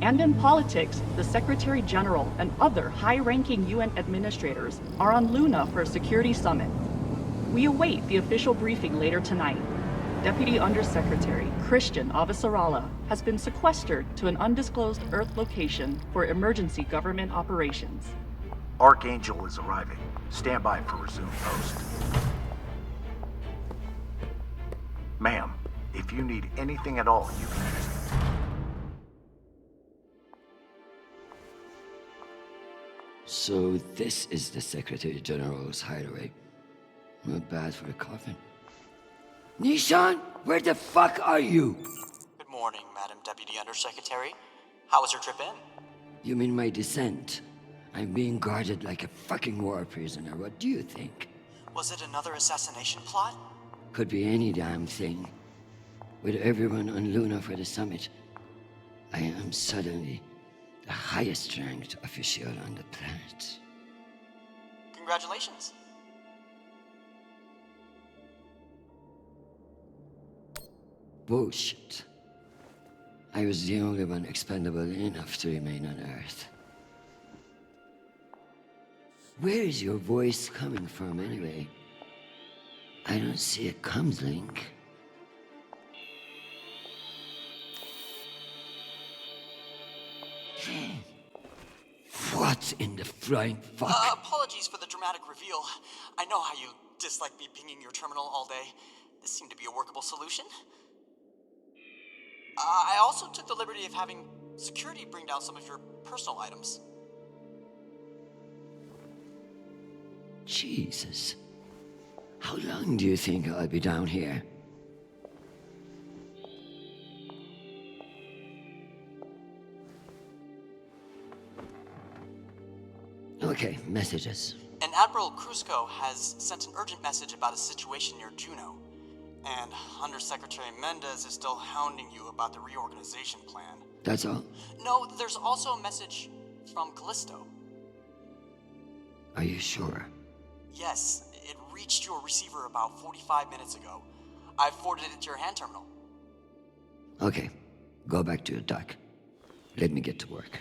And in politics, the Secretary General and other high-ranking UN administrators are on Luna for a security summit. We await the official briefing later tonight. Deputy Undersecretary Christian Avasarala has been sequestered to an undisclosed Earth location for emergency government operations. Archangel is arriving. Stand by for resume post. Ma'am, if you need anything at all, you can use it. So this is the Secretary General's hideaway. Not bad for a coffin. Nishan, where the fuck are you? Good morning, Madam Deputy Undersecretary. How was your trip in? You mean my descent? I'm being guarded like a fucking war prisoner. What do you think? Was it another assassination plot? Could be any damn thing. With everyone on Luna for the summit, I am suddenly the highest ranked official on the planet. Congratulations. Bullshit. I was the only one expendable enough to remain on Earth. Where is your voice coming from, anyway? I don't see a comms link. What in the flying fuck? Apologies for the dramatic reveal. I know how you dislike me pinging your terminal all day. This seemed to be a workable solution. I also took the liberty of having security bring down some of your personal items. Jesus. How long do you think I'll be down here? Okay, messages. And Admiral Kruzko has sent an urgent message about a situation near Juno. And Undersecretary Mendez is still hounding you about the reorganization plan. That's all? No, there's also a message from Callisto. Are you sure? Yes, it reached your receiver about 45 minutes ago. I forwarded it to your hand terminal. Okay, go back to your dock. Let me get to work.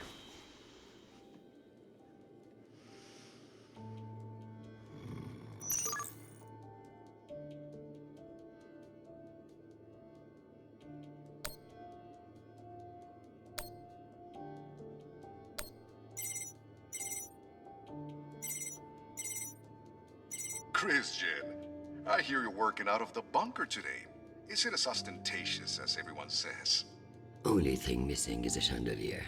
Christian, I hear you're working out of the bunker today. Is it as ostentatious as everyone says? Only thing missing is a chandelier.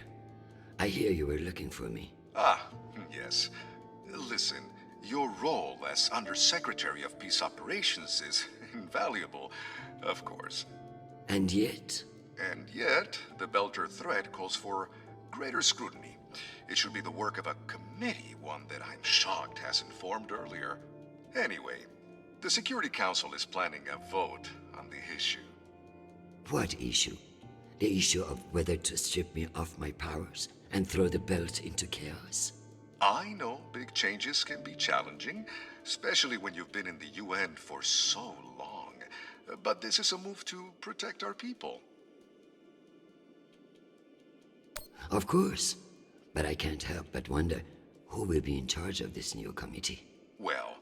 I hear you were looking for me. Ah, yes. Listen, your role as Undersecretary of Peace Operations is invaluable, of course. And yet? And yet, the Belter threat calls for greater scrutiny. It should be the work of a committee, one that I'm shocked hasn't formed earlier. Anyway, the Security Council is planning a vote on the issue. What issue? The issue of whether to strip me of my powers and throw the belt into chaos? I know big changes can be challenging, especially when you've been in the UN for so long. But this is a move to protect our people. Of course. But I can't help but wonder who will be in charge of this new committee. Well,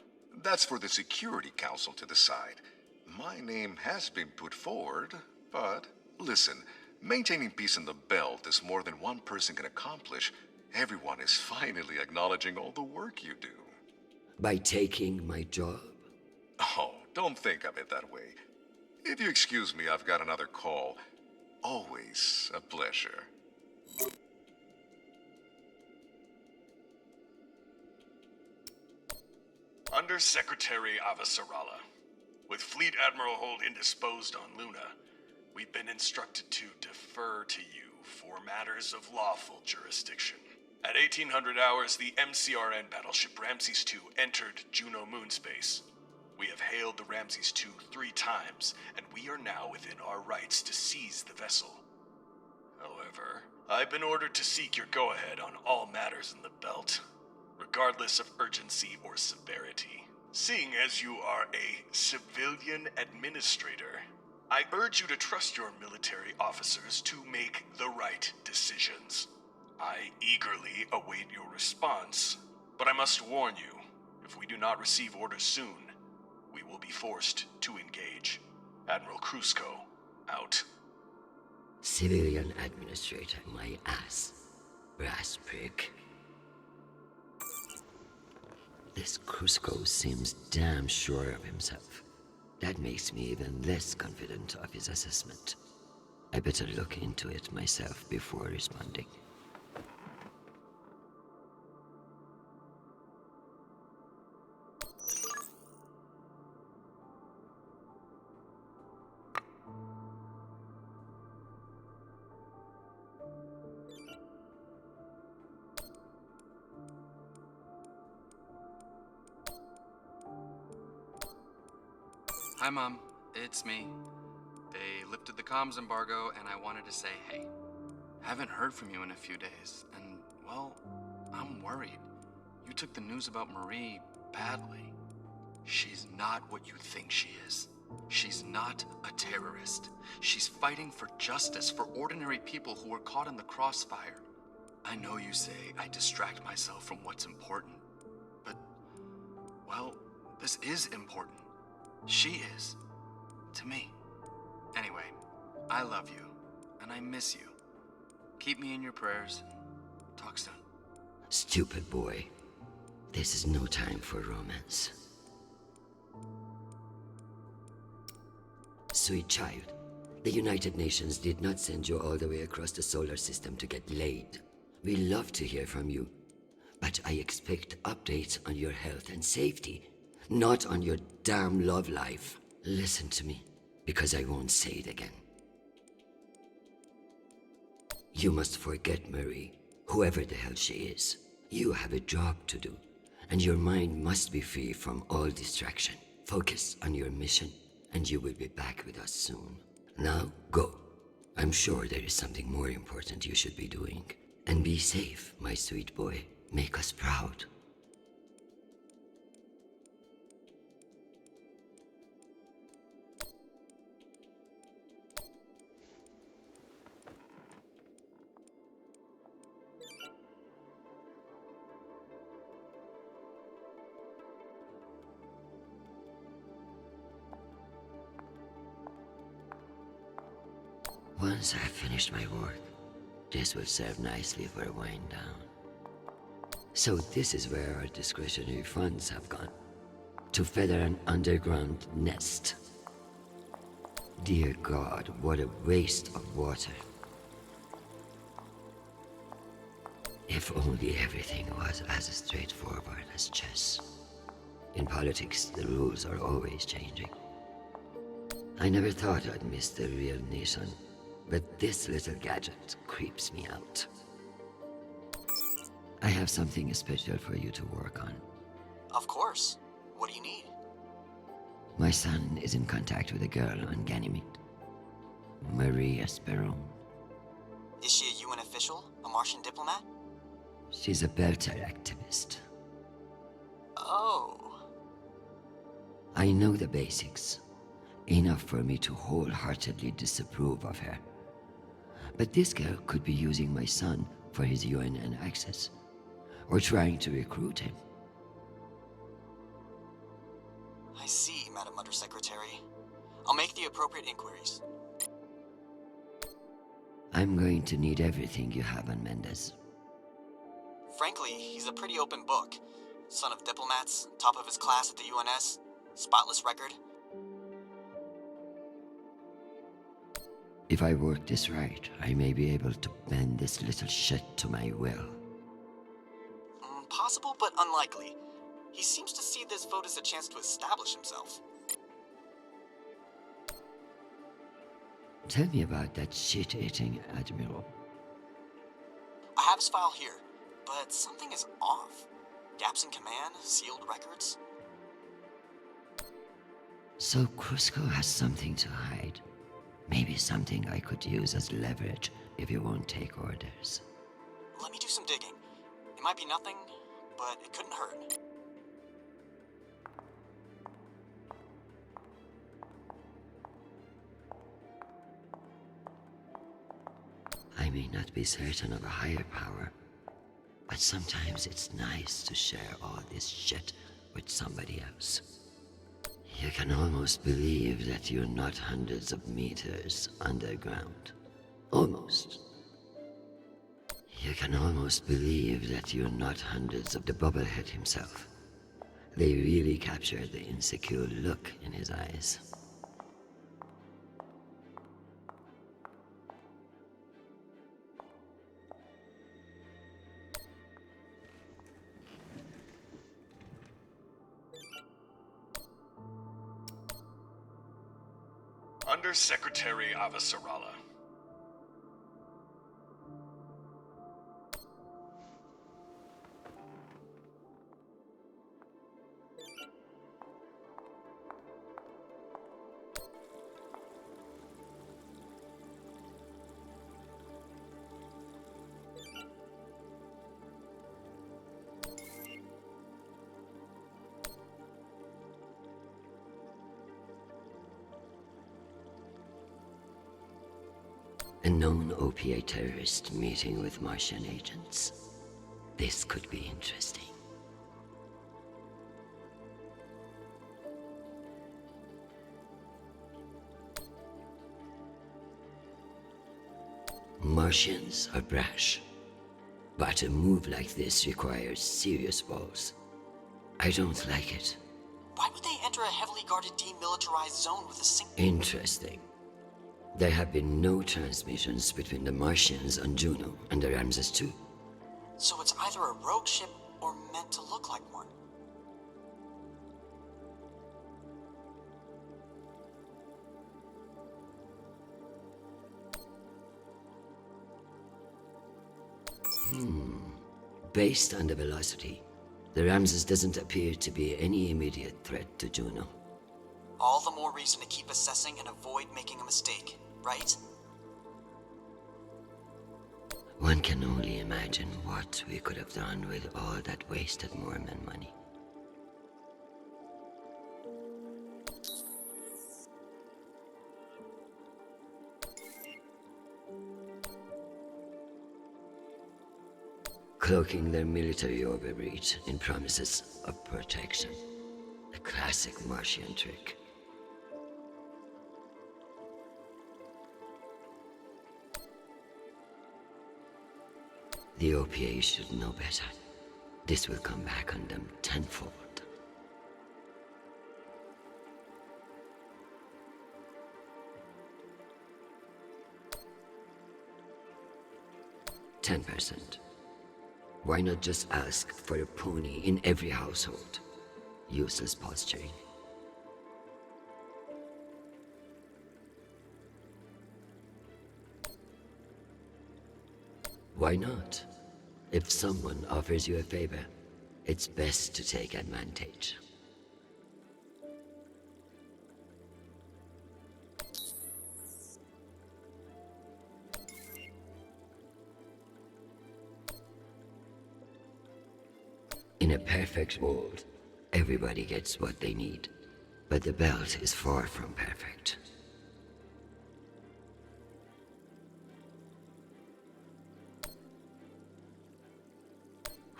that's for the Security Council to decide. My name has been put forward, but listen, maintaining peace in the belt is more than one person can accomplish. Everyone is finally acknowledging all the work you do. By taking my job? Oh, don't think of it that way. If you excuse me, I've got another call. Always a pleasure. Undersecretary Avasarala. With Fleet Admiral Hold indisposed on Luna, we've been instructed to defer to you for matters of lawful jurisdiction. At 1800 hours, the MCRN battleship Ramses II entered Juno moon space. We have hailed the Ramses II 3 times, and we are now within our rights to seize the vessel. However, I've been ordered to seek your go-ahead on all matters in the belt, regardless of urgency or severity. Seeing as you are a civilian administrator, I urge you to trust your military officers to make the right decisions. I eagerly await your response, but I must warn you, if we do not receive orders soon, we will be forced to engage. Admiral Krusko, out. Civilian administrator, my ass. Brass prick. This Krusko seems damn sure of himself. That makes me even less confident of his assessment. I better look into it myself before responding. Hi, Mom. It's me. They lifted the comms embargo, and I wanted to say hey. Haven't heard from you in a few days, and, well, I'm worried. You took the news about Marie badly. She's not what you think she is. She's not a terrorist. She's fighting for justice for ordinary people who were caught in the crossfire. I know you say I distract myself from what's important, but, well, this is important. She is. To me. Anyway, I love you, and I miss you. Keep me in your prayers. Talk soon. Stupid boy. This is no time for romance. Sweet child, the United Nations did not send you all the way across the solar system to get laid. We love to hear from you, but I expect updates on your health and safety, not on your damn love life. Listen to me, because I won't say it again. You must forget Marie, whoever the hell she is. You have a job to do, and your mind must be free from all distraction. Focus on your mission, and you will be back with us soon. Now, go. I'm sure there is something more important you should be doing. And be safe, my sweet boy. Make us proud. Once I've finished my work, this will serve nicely for a wind down. So this is where our discretionary funds have gone. To feather an underground nest. Dear God, what a waste of water. If only everything was as straightforward as chess. In politics, the rules are always changing. I never thought I'd miss the real nation, but this little gadget creeps me out. I have something special for you to work on. Of course. What do you need? My son is in contact with a girl on Ganymede. Marie Esperon. Is she a UN official? A Martian diplomat? She's a Belter activist. Oh. I know the basics. Enough for me to wholeheartedly disapprove of her. But this girl could be using my son for his UNN access, or trying to recruit him. I see, Madam Undersecretary. I'll make the appropriate inquiries. I'm going to need everything you have on Mendez. Frankly, he's a pretty open book. Son of diplomats, top of his class at the UNS, spotless record. If I work this right, I may be able to bend this little shit to my will. Possible, but unlikely. He seems to see this vote as a chance to establish himself. Tell me about that shit-eating admiral. I have his file here, but something is off. Gaps in command, sealed records. So Krusko has something to hide. Maybe something I could use as leverage if you won't take orders. Let me do some digging. It might be nothing, but it couldn't hurt. may not be certain of a higher power, but sometimes it's nice to share all this shit with somebody else. You can almost believe that you're not hundreds of meters underground. Almost. You can almost believe that you're not hundreds of the bubblehead himself. They really captured the insecure look in his eyes. Undersecretary Avasarala. A known opiate terrorist meeting with Martian agents. This could be interesting. Martians are brash, but a move like this requires serious balls. I don't like it. Why would they enter a heavily guarded demilitarized zone with a single... Interesting. There have been no transmissions between the Martians on Juno and the Ramses II. So it's either a rogue ship or meant to look like one. Based on the velocity, the Ramses doesn't appear to be any immediate threat to Juno. All the more reason to keep assessing and avoid making a mistake, right? One can only imagine what we could have done with all that wasted Mormon money. Cloaking their military overreach in promises of protection. A classic Martian trick. The OPA should know better. This will come back on them tenfold. %. Why not just ask for a pony in every household? Useless posturing. Why not? If someone offers you a favor, it's best to take advantage. In a perfect world, everybody gets what they need, but the belt is far from perfect.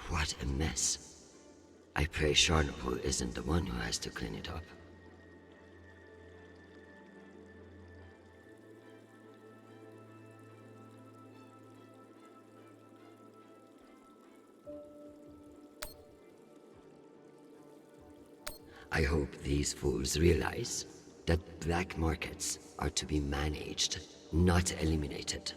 What a mess. I pray Chernobyl isn't the one who has to clean it up. I hope these fools realize that black markets are to be managed, not eliminated.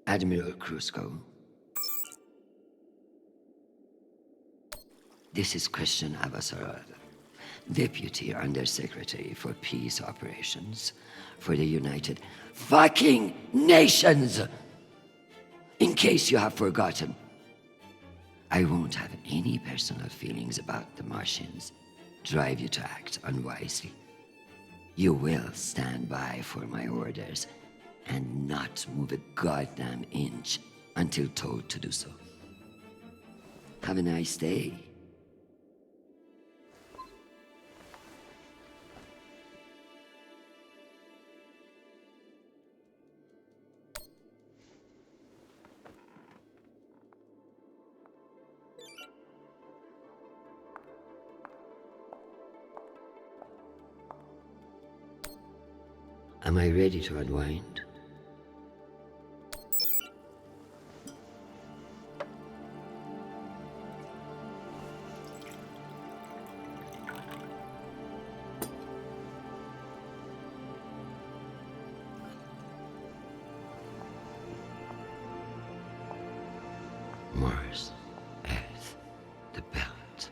Admiral Krusko. This is Christian Avasarala, Deputy Undersecretary for Peace Operations for the United fucking Nations! In case you have forgotten. I won't have any personal feelings about the Martians drive you to act unwisely. You will stand by for my orders and not move a goddamn inch until told to do so. Have a nice day. Am I ready to unwind? Mars, Earth, the belt.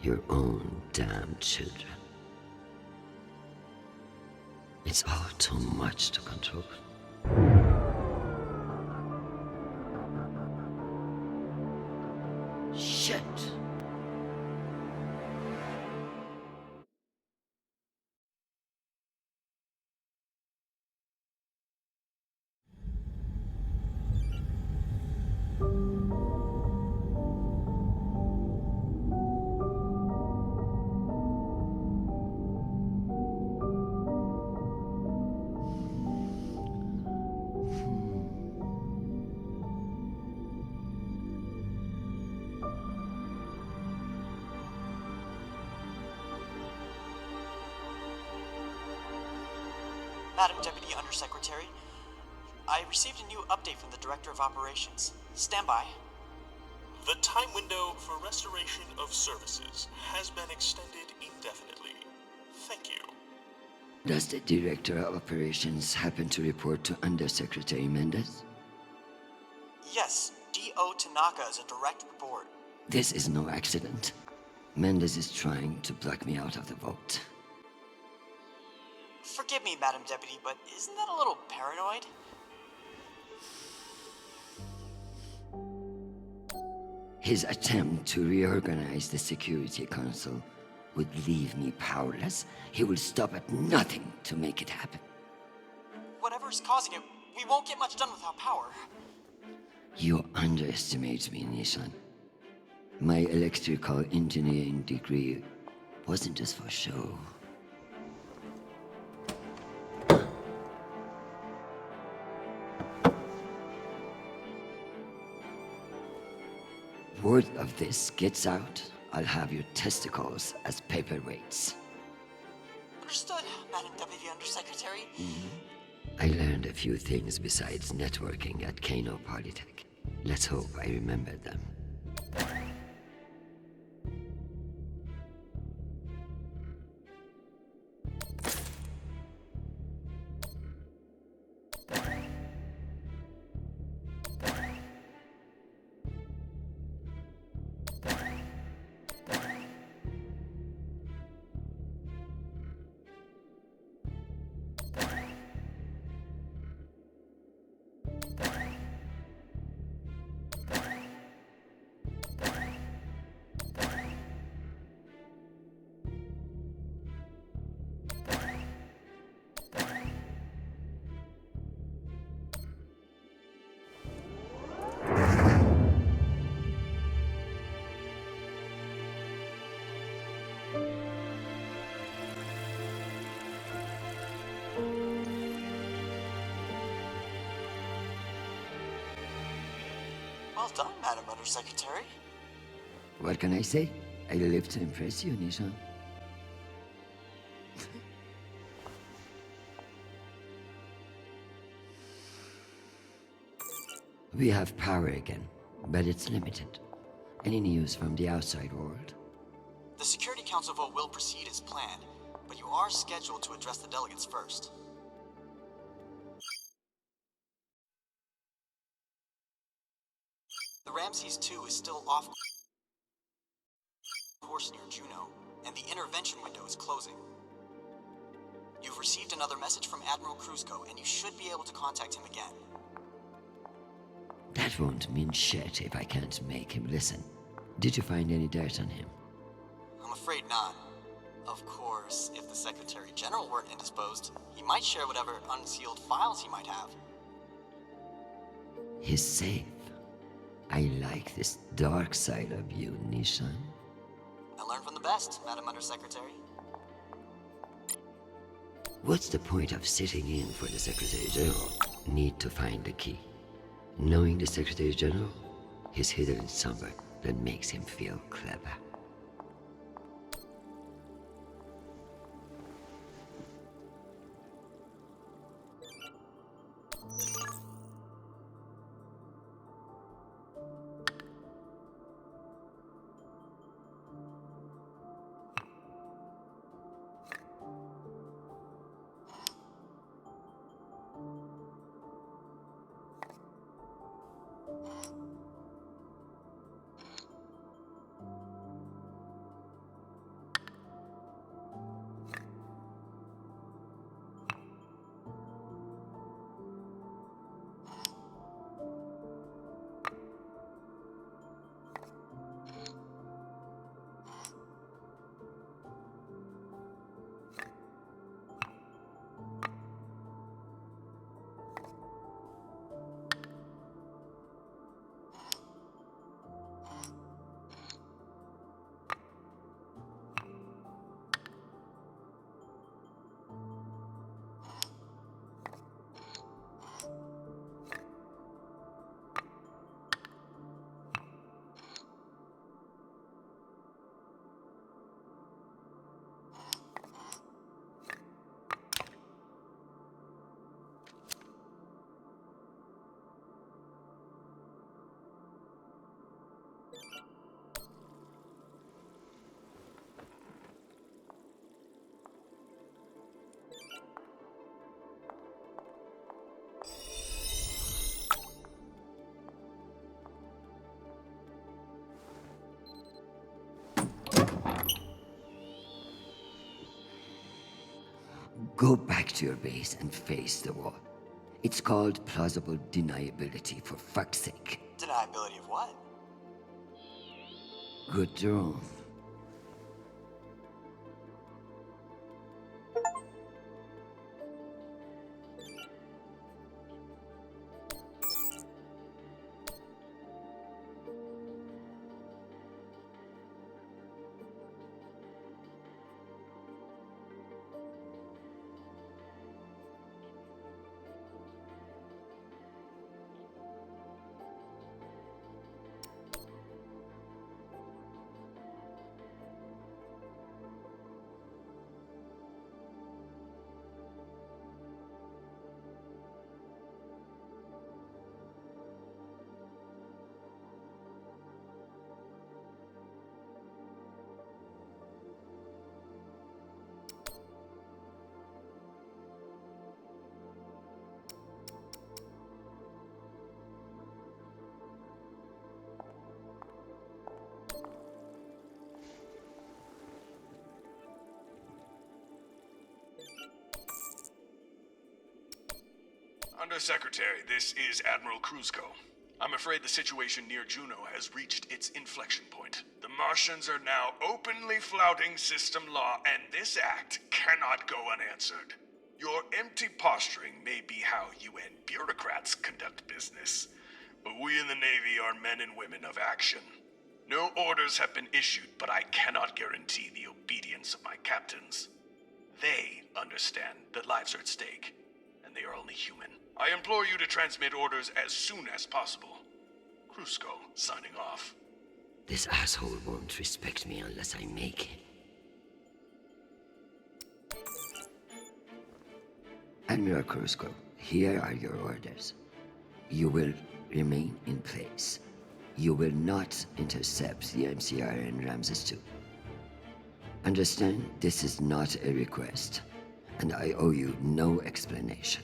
Your own damn children. It's all too much to control. Shit! Madam Deputy Undersecretary, I received a new update from the Director of Operations. Stand by. The time window for restoration of services has been extended indefinitely. Thank you. Does the Director of Operations happen to report to Undersecretary Mendez? Yes, D.O. Tanaka is a direct report. This is no accident. Mendez is trying to block me out of the vote. Forgive me, Madam Deputy, but isn't that a little paranoid? His attempt to reorganize the Security Council would leave me powerless. He will stop at nothing to make it happen. Whatever's causing it, we won't get much done without power. You underestimate me, Nishan. My electrical engineering degree wasn't just for show. Word of this gets out, I'll have your testicles as paperweights. Understood, Madam Deputy Undersecretary. I learned a few things besides networking at Kano Polytech. Let's hope I remember them. Well done, Madam Undersecretary. What can I say? I live to impress you, Nishan. We have power again, but it's limited. Any news from the outside world? The Security Council vote will proceed as planned, but you are scheduled to address the delegates first. The Ramses 2 is still off course near Juno, and the intervention window is closing. You've received another message from Admiral Kruzko, and you should be able to contact him again. That won't mean shit if I can't make him listen. Did you find any dirt on him? I'm afraid not. Of course, if the Secretary General weren't indisposed, he might share whatever unsealed files he might have. He's safe. I like this dark side of you, Nishan. I learned from the best, Madam Undersecretary. What's the point of sitting in for the Secretary General? Need to find the key. Knowing the Secretary General, he's hidden somewhere that makes him feel clever. Go back to your base and face the wall. It's called plausible deniability, for fuck's sake. Deniability of what? Good drone. Undersecretary, this is Admiral Kruzko. I'm afraid the situation near Juno has reached its inflection point. The Martians are now openly flouting system law, and this act cannot go unanswered. Your empty posturing may be how UN bureaucrats conduct business, but we in the Navy are men and women of action. No orders have been issued, but I cannot guarantee the obedience of my captains. They understand that lives are at stake, and they are only human. I implore you to transmit orders as soon as possible. Kruzko, signing off. This asshole won't respect me unless I make him. Admiral Kruzko, here are your orders. You will remain in place. You will not intercept the MCR in Ramses 2. Understand, this is not a request, and I owe you no explanation.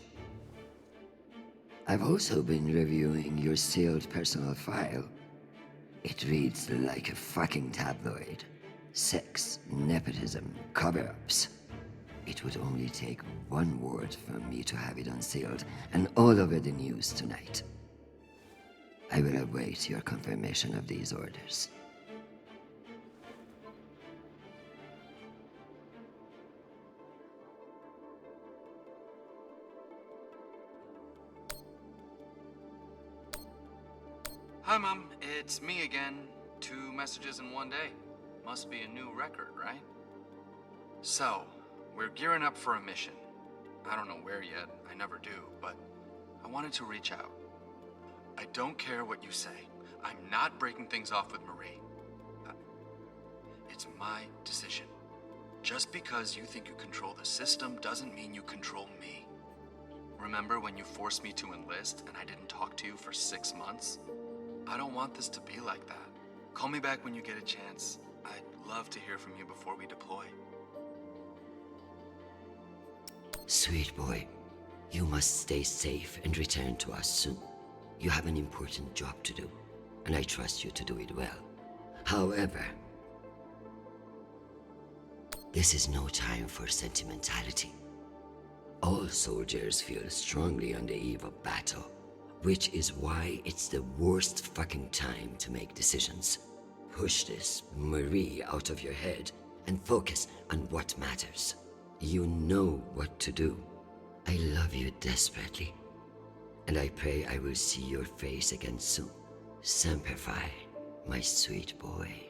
I've also been reviewing your sealed personal file. It reads like a fucking tabloid. Sex, nepotism, cover-ups. It would only take one word from me to have it unsealed and all over the news tonight. I will await your confirmation of these orders. Hi, Mom. It's me again. 2 messages in one day. Must be a new record, right? So, we're gearing up for a mission. I don't know where yet, I never do, but I wanted to reach out. I don't care what you say. I'm not breaking things off with Marie. It's my decision. Just because you think you control the system doesn't mean you control me. Remember when you forced me to enlist and I didn't talk to you for 6 months? I don't want this to be like that. Call me back when you get a chance. I'd love to hear from you before we deploy. Sweet boy, you must stay safe and return to us soon. You have an important job to do, and I trust you to do it well. However, this is no time for sentimentality. All soldiers feel strongly on the eve of battle, which is why it's the worst fucking time to make decisions. Push this Marie out of your head and focus on what matters. You know what to do. I love you desperately, and I pray I will see your face again soon. Semper Fi, my sweet boy.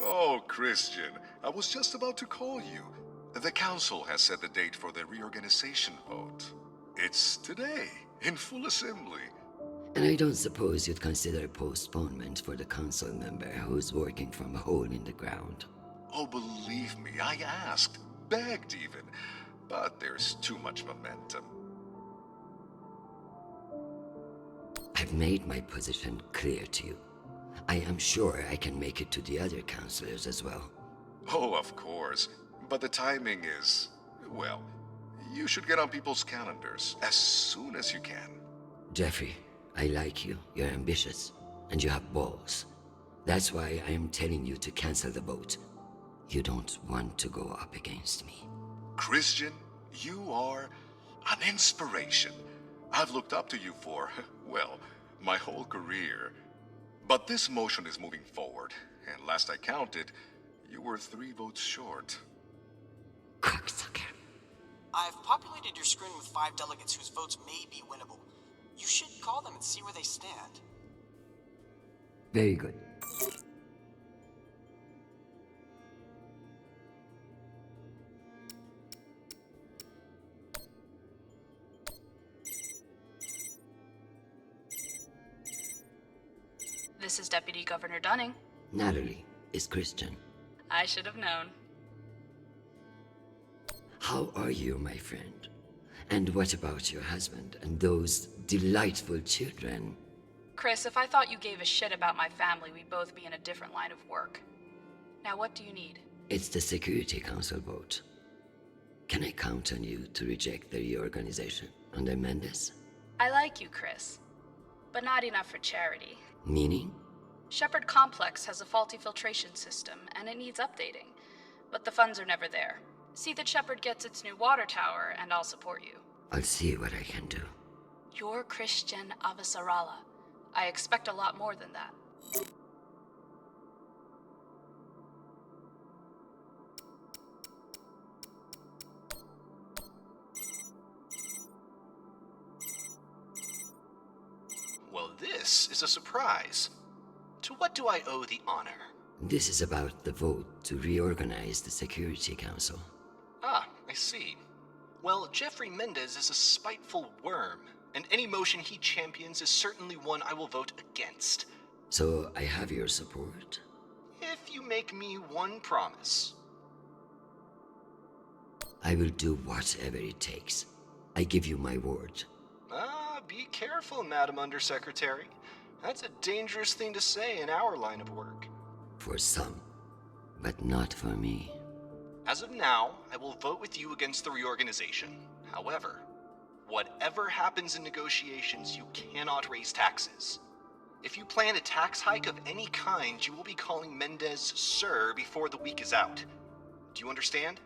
Oh, Christian, I was just about to call you. The council has set the date for the reorganization vote. It's today, in full assembly. And I don't suppose you'd consider postponement for the council member who's working from a hole in the ground. Oh, believe me, I asked, begged even, but there's too much momentum. I've made my position clear to you. I am sure I can make it to the other councillors as well. Oh, of course, but the timing is, well, you should get on people's calendars as soon as you can. Jeffrey, I like you. You're ambitious, and you have balls. That's why I am telling you to cancel the vote. You don't want to go up against me. Christian, you are an inspiration. I've looked up to you for, well, my whole career. But this motion is moving forward, and last I counted, you were 3 votes short. Cocksucker. I've populated your screen with 5 delegates whose votes may be winnable. You should call them and see where they stand. Very good. This is Deputy Governor Dunning. Natalie is Christian. I should have known. How are you, my friend? And what about your husband and those delightful children? Chris, if I thought you gave a shit about my family, we'd both be in a different line of work. Now, what do you need? It's the Security Council vote. Can I count on you to reject the reorganization under Mendes? I like you, Chris. But not enough for charity. Meaning? Shepard Complex has a faulty filtration system, and it needs updating. But the funds are never there. See that Shepard gets its new water tower, and I'll support you. I'll see what I can do. You're Christian Avasarala. I expect a lot more than that. this is a surprise. To what do I owe the honor? This is about the vote to reorganize the Security Council. Ah, I see. Well, Jeffrey Mendez is a spiteful worm, and any motion he champions is certainly one I will vote against. So I have your support? If you make me one promise. I will do whatever it takes. I give you my word. Ah, be careful, Madam Undersecretary. That's a dangerous thing to say in our line of work. For some, but not for me. As of now, I will vote with you against the reorganization. However, whatever happens in negotiations, you cannot raise taxes. If you plan a tax hike of any kind, you will be calling Mendez Sir before the week is out. Do you understand?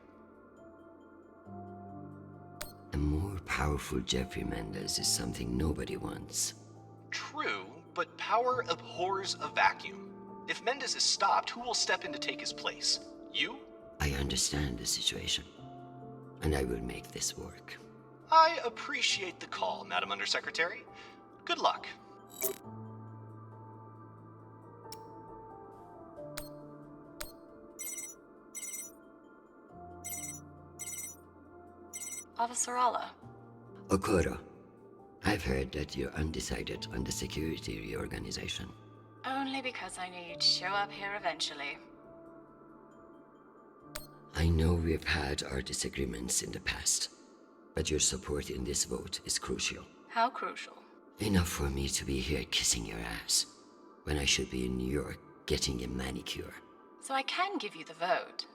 A more powerful Jeffrey Mendez is something nobody wants. True, but power abhors a vacuum. If Mendez is stopped, who will step in to take his place? You? I understand the situation, and I will make this work. I appreciate the call, Madam Undersecretary. Good luck. Avasarala. Okoro, I've heard that you're undecided on the security reorganization. Only because I knew you'd show up here eventually. I know we've had our disagreements in the past, but your support in this vote is crucial. How crucial? Enough for me to be here kissing your ass, when I should be in New York getting a manicure. So I can give you the vote,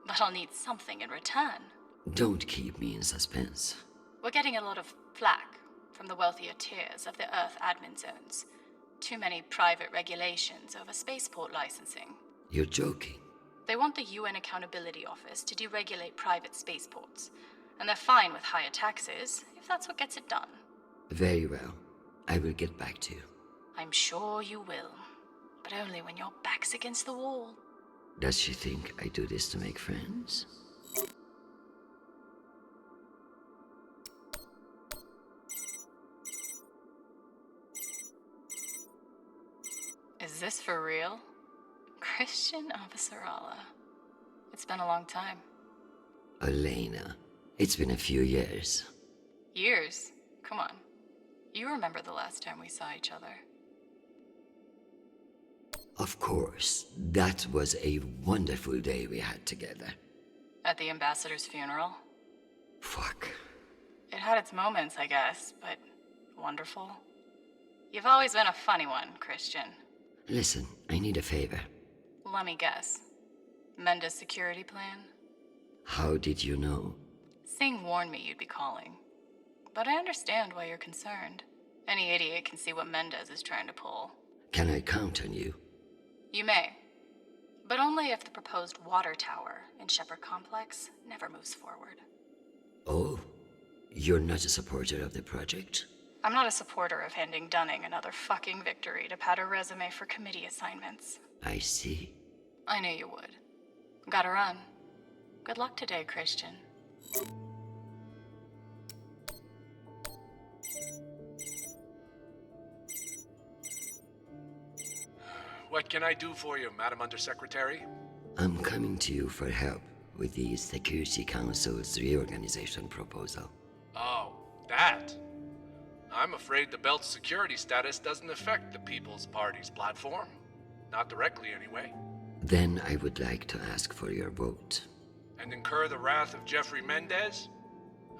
but I'll need something in return. Don't keep me in suspense. We're getting a lot of flack from the wealthier tiers of the Earth admin zones. Too many private regulations over spaceport licensing. You're joking. They want the UN Accountability Office to deregulate private spaceports, and they're fine with higher taxes if that's what gets it done. Very well. I will get back to you. I'm sure you will, but only when your back's against the wall. Does she think I do this to make friends? Is this for real? Christian Avasarala. It's been a long time. Elena, it's been a few years. Years? Come on. You remember the last time we saw each other. Of course, that was a wonderful day we had together. At the ambassador's funeral? Fuck. It had its moments, I guess, but wonderful. You've always been a funny one, Christian. Listen, I need a favor. Let me guess. Mendez security plan? How did you know? Singh warned me you'd be calling. But I understand why you're concerned. Any idiot can see what Mendez is trying to pull. Can I count on you? You may. But only if the proposed water tower in Shepherd Complex never moves forward. Oh, you're not a supporter of the project? I'm not a supporter of handing Dunning another fucking victory to pad her resume for committee assignments. I see. I knew you would. Gotta run. Good luck today, Christian. What can I do for you, Madam Undersecretary? I'm coming to you for help with the Security Council's reorganization proposal. Oh, that. I'm afraid the belt's security status doesn't affect the People's Party's platform. Not directly, anyway. Then I would like to ask for your vote. And incur the wrath of Jeffrey Mendez?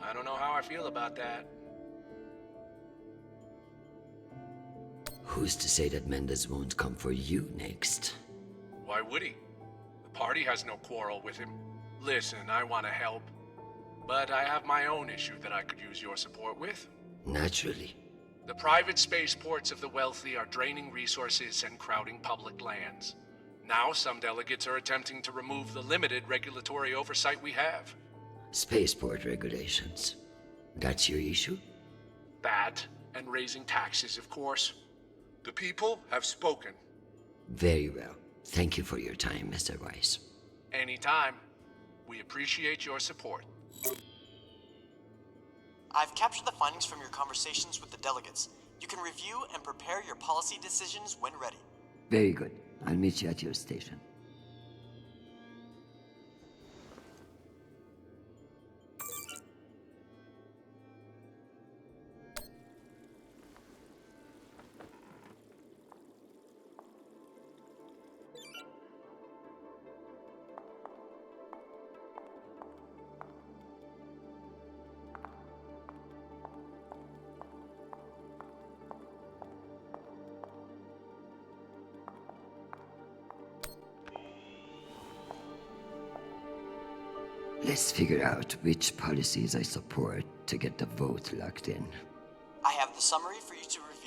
I don't know how I feel about that. Who's to say that Mendez won't come for you next? Why would he? The party has no quarrel with him. Listen, I want to help. But I have my own issue that I could use your support with. Naturally. The private spaceports of the wealthy are draining resources and crowding public lands. Now some delegates are attempting to remove the limited regulatory oversight we have. Spaceport regulations. That's your issue? That, and raising taxes, of course. The people have spoken. Very well. Thank you for your time, Mr. Weiss. Anytime. We appreciate your support. I've captured the findings from your conversations with the delegates. You can review and prepare your policy decisions when ready. Very good. I'll meet you at your station. Let's figure out which policies I support to get the vote locked in. I have the summary for you to review.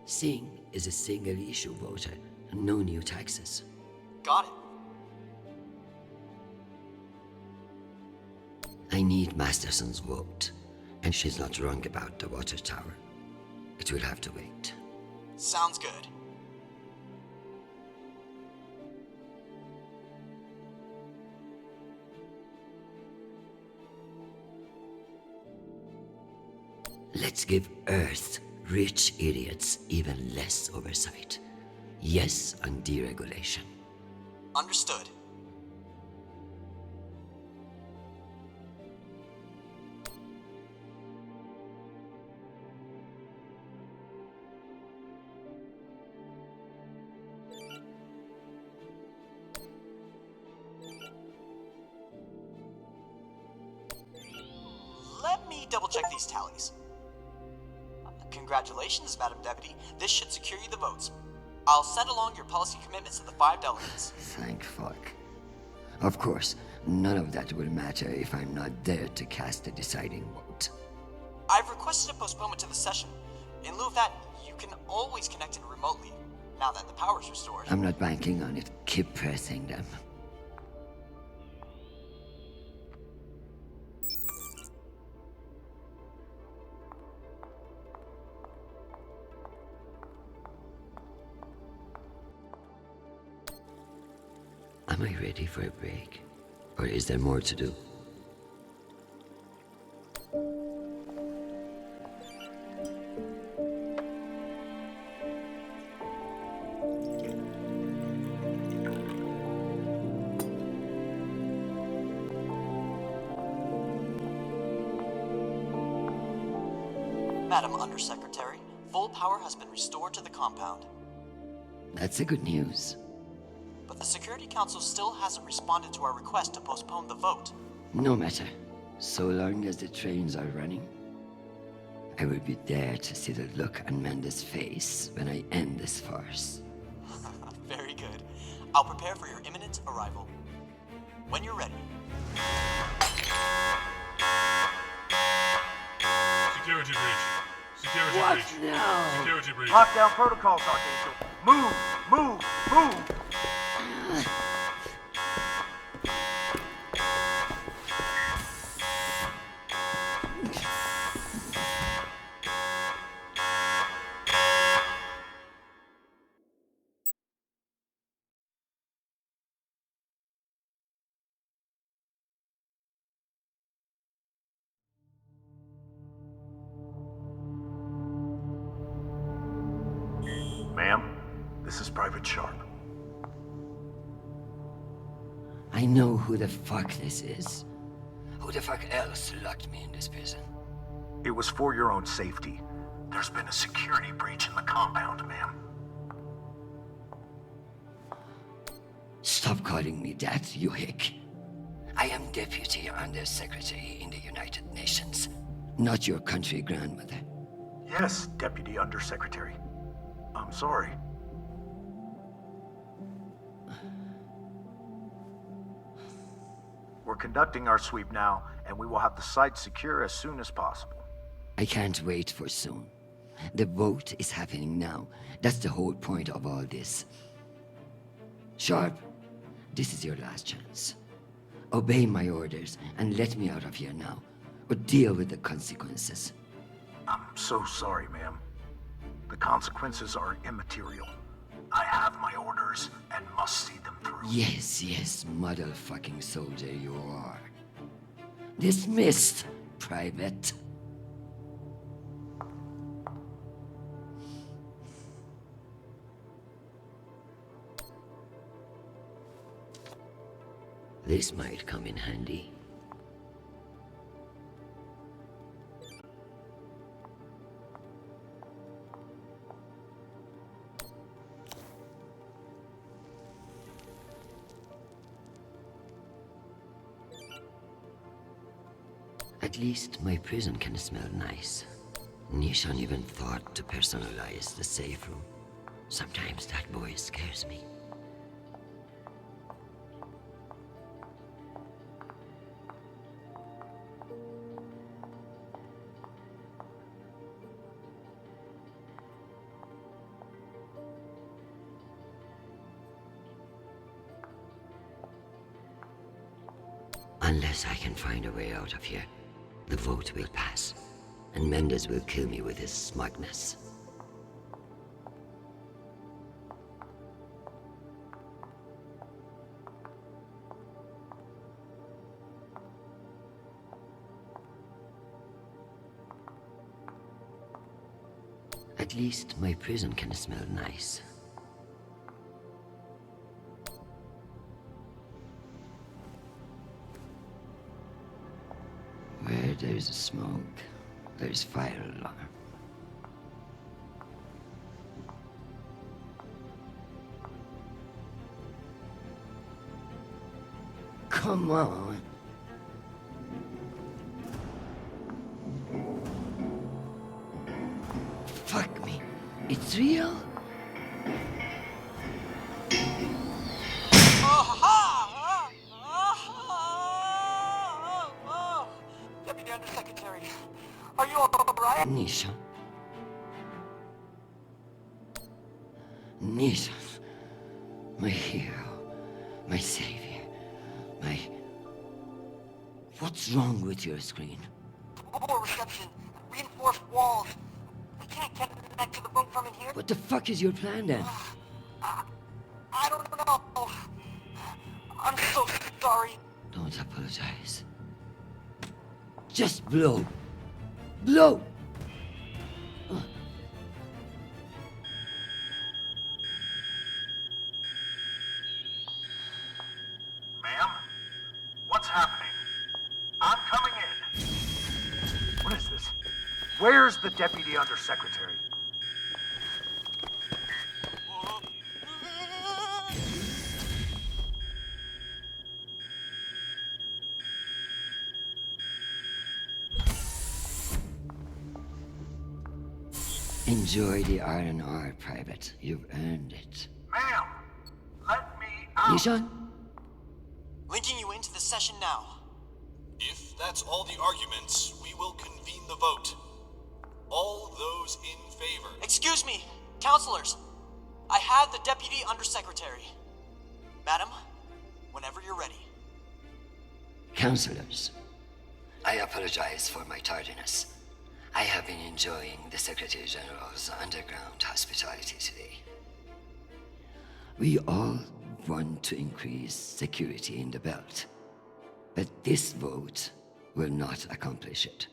Singh is a single-issue voter, no new taxes. Got it. I need Masterson's vote, and she's not wrong about the water tower. It will have to wait. Sounds good. Let's give Earth rich idiots even less oversight. Yes on deregulation. Understood. Let me double check these tallies. Congratulations, Madam Deputy. This should secure you the votes. I'll send along your policy commitments to the 5 delegates. Thank fuck. Of course, none of that will matter if I'm not there to cast the deciding vote. I've requested a postponement to the session. In lieu of that, you can always connect in remotely, now that the power's restored. I'm not banking on it. Keep pressing them. Am I ready for a break? Or is there more to do? Madam Undersecretary, full power has been restored to the compound. That's the good news. But the Security Council still hasn't responded to our request to postpone the vote. No matter. So long as the trains are running, I will be there to see the look on Amanda's face when I end this farce. Very good. I'll prepare for your imminent arrival. When you're ready. Security breach. Security What breach. now? Security breach. Lockdown protocols, Archangel. Move! Move! Move! Ma'am, this is Private Sharp. I know who the fuck this is. Who the fuck else locked me in this prison? It was for your own safety. There's been a security breach in the compound, ma'am. Stop calling me that, you hick. I am Deputy Undersecretary in the United Nations, not your country grandmother. Yes, Deputy Undersecretary. I'm sorry. We're conducting our sweep now, and we will have the site secure as soon as possible. I can't wait for soon. The vote is happening now. That's the whole point of all this. Sharp, this is your last chance. Obey my orders and let me out of here now, or deal with the consequences. I'm so sorry, ma'am. The consequences are immaterial. I have my orders and must see them through. Yes, motherfucking soldier you are. Dismissed, Private. This might come in handy. At least my prison can smell nice. Nishan even thought to personalize the safe room. Sometimes that boy scares me. Unless I can find a way out of here, the vote will pass, and Mendes will kill me with his smugness. At least my prison can smell nice. Where there's smoke, there's fire alarm. Come on. Fuck me. It's real? Deputy Undersecretary, are you alright? Nisha. Nisha. My hero. My savior. My... What's wrong with your screen? Poor reception. Reinforced walls. We can't connect to the room from in here. What the fuck is your plan then? I don't know. I'm so sorry. Don't apologize. Just blow. Blow! Ma'am? What's happening? I'm coming in. What is this? Where's the Deputy Undersecretary? Enjoy the R&R, Private. You've earned it. Ma'am, let me out. Nishan? Linking you into the session now. If that's all the arguments, we will convene the vote. All those in favor. Excuse me, counselors. I have the Deputy Undersecretary. Madam, whenever you're ready. Counselors, I apologize for my tardiness. I have been enjoying the Secretary General's underground hospitality today. We all want to increase security in the belt, but this vote will not accomplish it.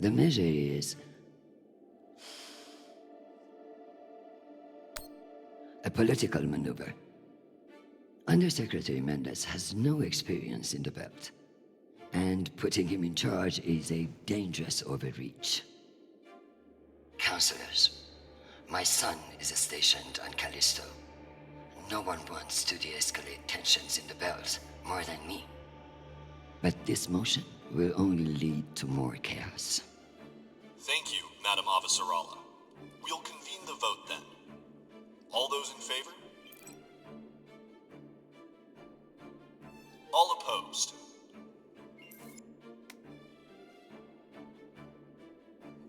The measure is a political maneuver. Undersecretary Mendes has no experience in the belt, and putting him in charge is a dangerous overreach. Counselors, my son is stationed on Callisto. No one wants to de-escalate tensions in the belt more than me. But this motion will only lead to more chaos. Thank you, Madam Avasarala. We'll convene the vote then. All those in favor? All opposed?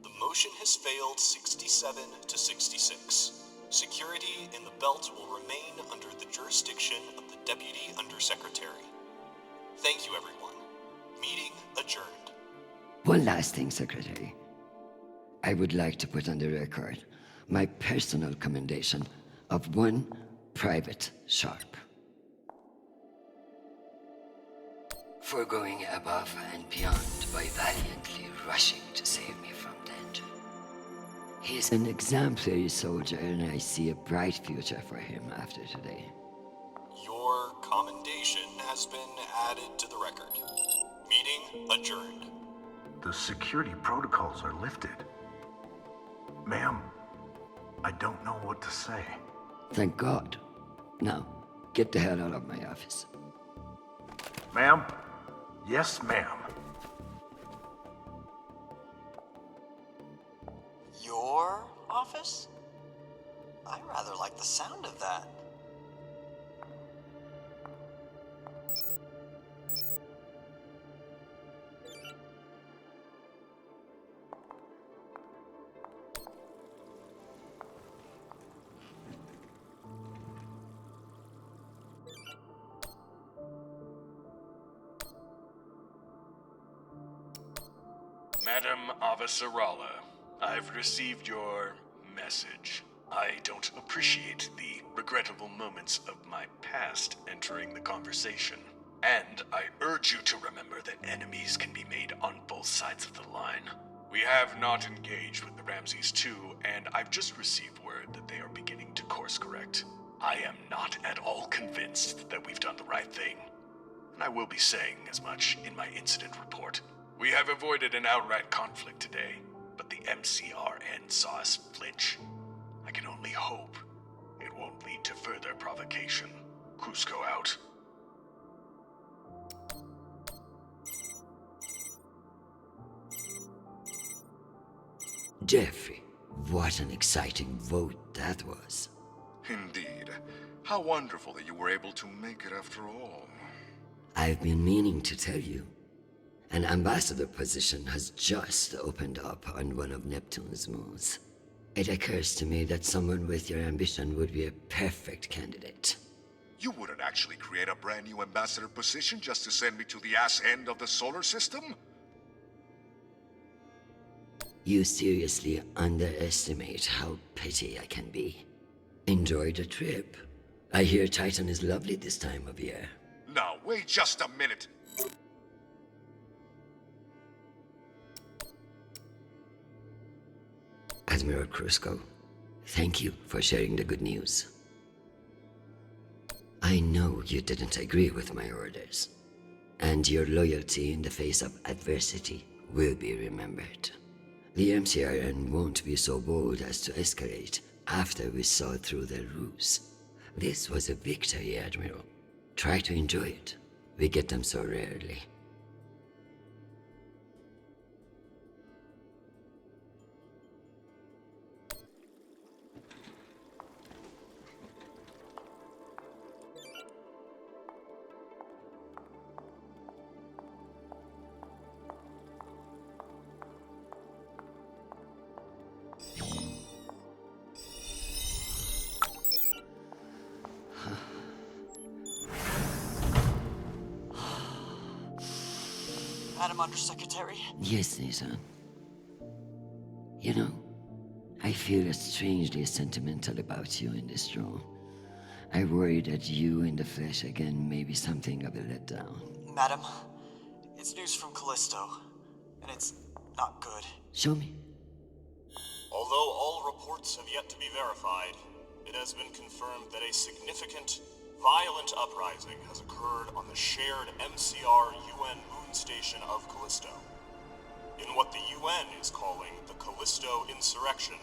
The motion has failed 67 to 66. Security in the belt will remain under the jurisdiction of the Deputy Undersecretary. Thank you, everyone. Meeting adjourned. One last thing, Secretary. I would like to put on the record my personal commendation of one Private Sharp. For going above and beyond by valiantly rushing to save me from danger. He's an exemplary soldier, and I see a bright future for him after today. Your commendation has been added to the record. Meeting adjourned. The security protocols are lifted. Ma'am, I don't know what to say. Thank God. Now, get the hell out of my office. Ma'am? Yes, ma'am. Your office? I rather like the sound of that. Madam Avasarala, I've received your message. I don't appreciate the regrettable moments of my past entering the conversation. And I urge you to remember that enemies can be made on both sides of the line. We have not engaged with the Ramses II, and I've just received word that they are beginning to course correct. I am not at all convinced that we've done the right thing, and I will be saying as much in my incident report. We have avoided an outright conflict today, but the MCRN saw us flinch. I can only hope it won't lead to further provocation. Cusco out. Jeffrey, what an exciting vote that was. Indeed. How wonderful that you were able to make it after all. I've been meaning to tell you. An ambassador position has just opened up on one of Neptune's moons. It occurs to me that someone with your ambition would be a perfect candidate. You wouldn't actually create a brand new ambassador position just to send me to the ass end of the solar system? You seriously underestimate how petty I can be. Enjoy the trip. I hear Titan is lovely this time of year. Now, wait just a minute. Admiral Cusco, thank you for sharing the good news. I know you didn't agree with my orders, and your loyalty in the face of adversity will be remembered. The MCRN won't be so bold as to escalate after we saw through their ruse. This was a victory, Admiral. Try to enjoy it. We get them so rarely. Madam Undersecretary? Yes, Nathan. You know, I feel strangely sentimental about you in Distro. I worry that you in the flesh again may be something of a letdown. Madam, it's news from Callisto, and it's not good. Show me. Although all reports have yet to be verified, it has been confirmed that a significant, violent uprising has occurred on the shared MCR-UN moon station of Callisto. In what the UN is calling the Callisto Insurrection,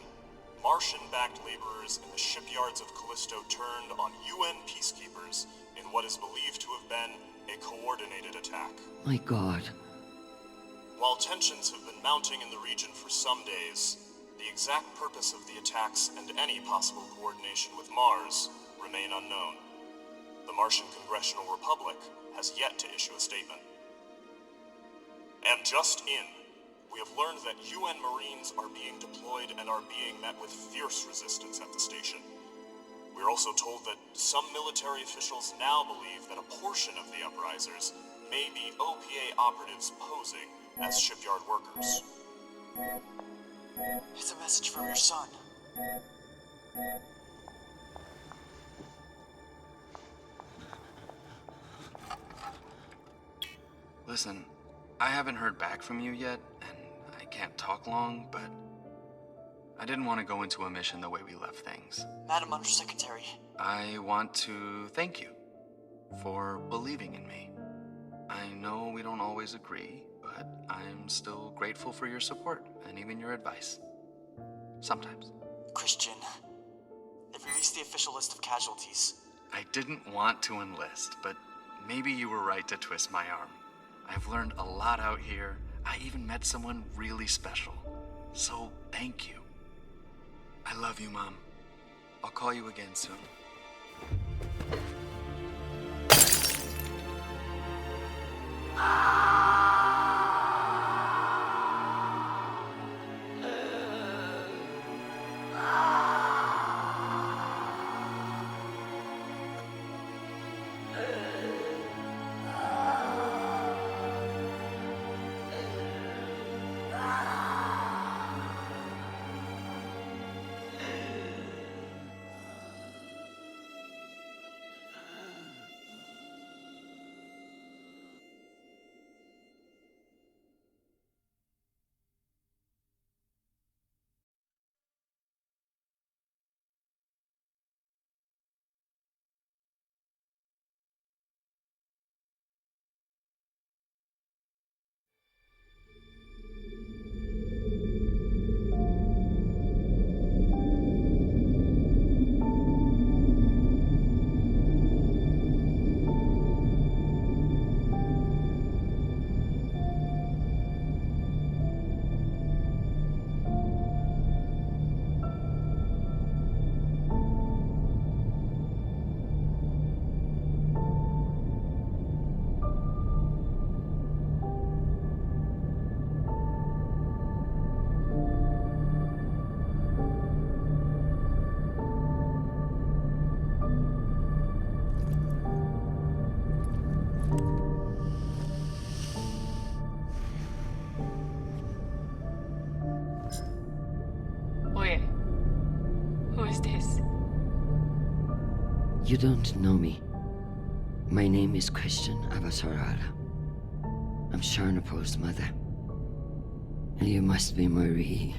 Martian-backed laborers in the shipyards of Callisto turned on UN peacekeepers in what is believed to have been a coordinated attack. My God. While tensions have been mounting in the region for some days, the exact purpose of the attacks and any possible coordination with Mars remain unknown. The Martian Congressional Republic has yet to issue a statement. And just in, we have learned that UN Marines are being deployed and are being met with fierce resistance at the station. We're also told that some military officials now believe that a portion of the uprisers may be OPA operatives posing as shipyard workers. It's a message from your son. Listen, I haven't heard back from you yet, and I can't talk long, but I didn't want to go into a mission the way we left things. Madam Undersecretary. I want to thank you for believing in me. I know we don't always agree, but I'm still grateful for your support and even your advice. Sometimes. Christian, they've released the official list of casualties. I didn't want to enlist, but maybe you were right to twist my arm. I've learned a lot out here. I even met someone really special. So, thank you. I love you, Mom. I'll call you again soon. You don't know me. My name is Christian Avasarala. I'm Sharnapol's mother. And you must be Marie.